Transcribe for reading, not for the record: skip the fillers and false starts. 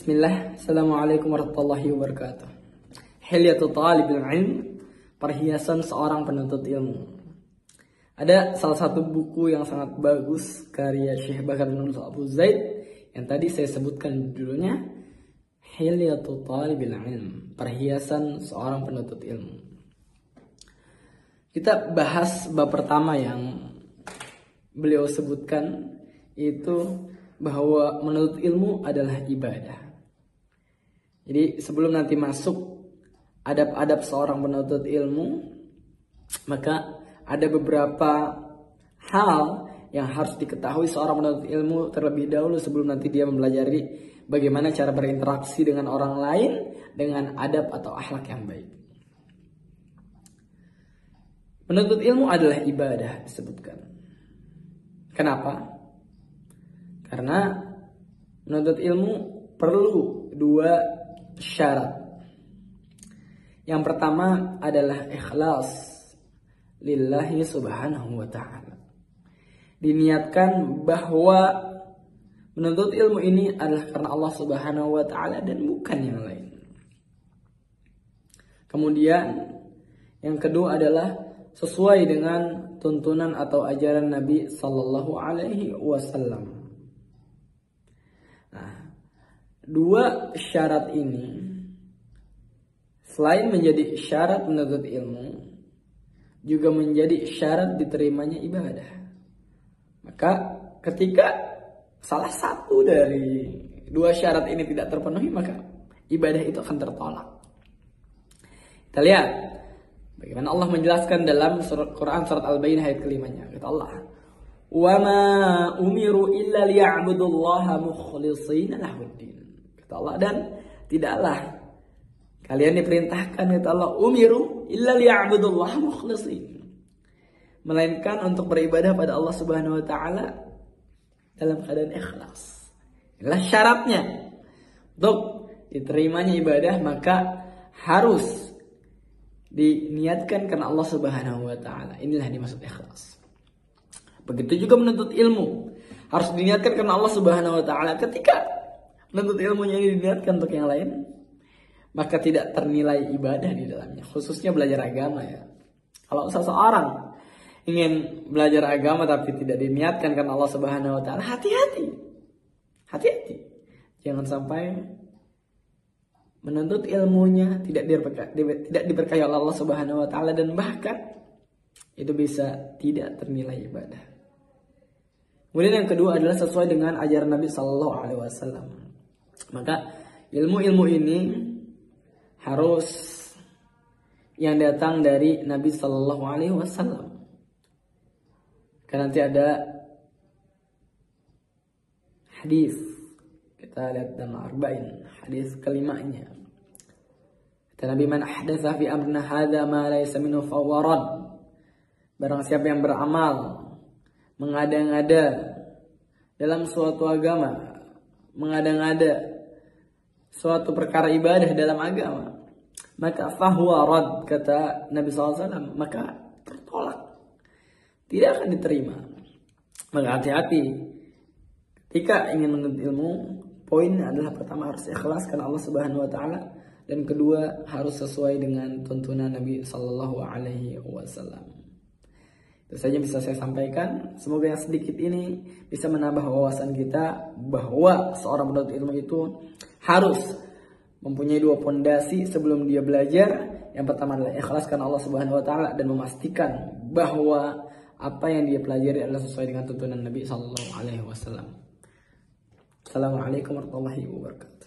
Bismillah, Assalamualaikum warahmatullahi wabarakatuh. Hilyatul Talibil Ilm, perhiasan seorang penuntut ilmu. Ada salah satu buku yang sangat bagus karya Syekh Bakar bin Abu Zaid yang tadi saya sebutkan judulnya Hilyatul Talibil Ilm, perhiasan seorang penuntut ilmu. Kita bahas bab pertama yang beliau sebutkan, itu bahwa menuntut ilmu adalah ibadah. Jadi sebelum nanti masuk adab-adab seorang penuntut ilmu, maka ada beberapa hal yang harus diketahui seorang penuntut ilmu terlebih dahulu sebelum nanti dia mempelajari bagaimana cara berinteraksi dengan orang lain dengan adab atau akhlak yang baik. Menuntut ilmu adalah ibadah disebutkan. Kenapa? Karena menuntut ilmu perlu dua syarat. Yang pertama adalah ikhlas lillahi subhanahu wa ta'ala. Diniatkan bahwa menuntut ilmu ini adalah karena Allah subhanahu wa ta'ala dan bukan yang lain. Kemudian yang kedua adalah sesuai dengan tuntunan atau ajaran Nabi sallallahu alaihi wasallam. Nah, dua syarat ini selain menjadi syarat menuntut ilmu, juga menjadi syarat diterimanya ibadah. Maka ketika salah satu dari dua syarat ini tidak terpenuhi, maka ibadah itu akan tertolak. Kita lihat bagaimana Allah menjelaskan dalam Quran surat Al-Baqarah ayat kelimanya. Kata Allah, "Wa ma umiru illa liya'budullaha mukhlishina lahuddin." Kata Allah, dan tidaklah kalian diperintahkan, kata Allah, umiru illa liya'budullaha mukhlishin, melainkan untuk beribadah pada Allah Subhanahu wa taala dalam keadaan ikhlas. Inilah syaratnya. Untuk diterimanya ibadah maka harus diniatkan karena Allah Subhanahu wa taala. Inilah dimaksud ikhlas. Begitu juga menuntut ilmu, harus diniatkan karena Allah Subhanahu wa taala. Ketika menuntut ilmunya ini diniatkan untuk yang lain, maka tidak ternilai ibadah di dalamnya, khususnya belajar agama ya. Kalau seseorang ingin belajar agama tapi tidak diniatkan karena Allah Subhanahu wa taala, hati-hati. Jangan sampai menuntut ilmunya tidak diberkahi oleh Allah Subhanahu wa taala, dan bahkan itu bisa tidak ternilai ibadah. Kemudian yang kedua adalah sesuai dengan ajaran Nabi sallallahu alaihi wasallam. Maka ilmu-ilmu ini harus yang datang dari Nabi Sallallahu Alaihi Wasallam. Karena nanti ada hadis, kita lihat dalam Arba'in, hadis kelimanya. Kata Nabi, "Man ahdatsa fi amrina hadza ma laysa minhu fahuwa rad." Barang siapa yang beramal mengada-ngada dalam suatu agama, mengada-ngada suatu perkara ibadah dalam agama, maka fahuwa rad, kata Nabi SAW, maka tertolak, tidak akan diterima. Maka hati-hati ketika ingin menuntut ilmu. Poinnya adalah pertama harus ikhlas karena Allah Subhanahu wa taala, dan kedua harus sesuai dengan tuntunan Nabi sallallahu alaihi wasallam. Itu saja bisa saya sampaikan. Semoga yang sedikit ini bisa menambah wawasan kita bahwa seorang penuntut ilmu itu harus mempunyai dua pondasi sebelum dia belajar. Yang pertama adalah ikhlas karena Allah Subhanahu wa taala dan memastikan bahwa apa yang dia pelajari adalah sesuai dengan tuntunan Nabi sallallahu alaihi wasallam. Assalamualaikum warahmatullahi wabarakatuh.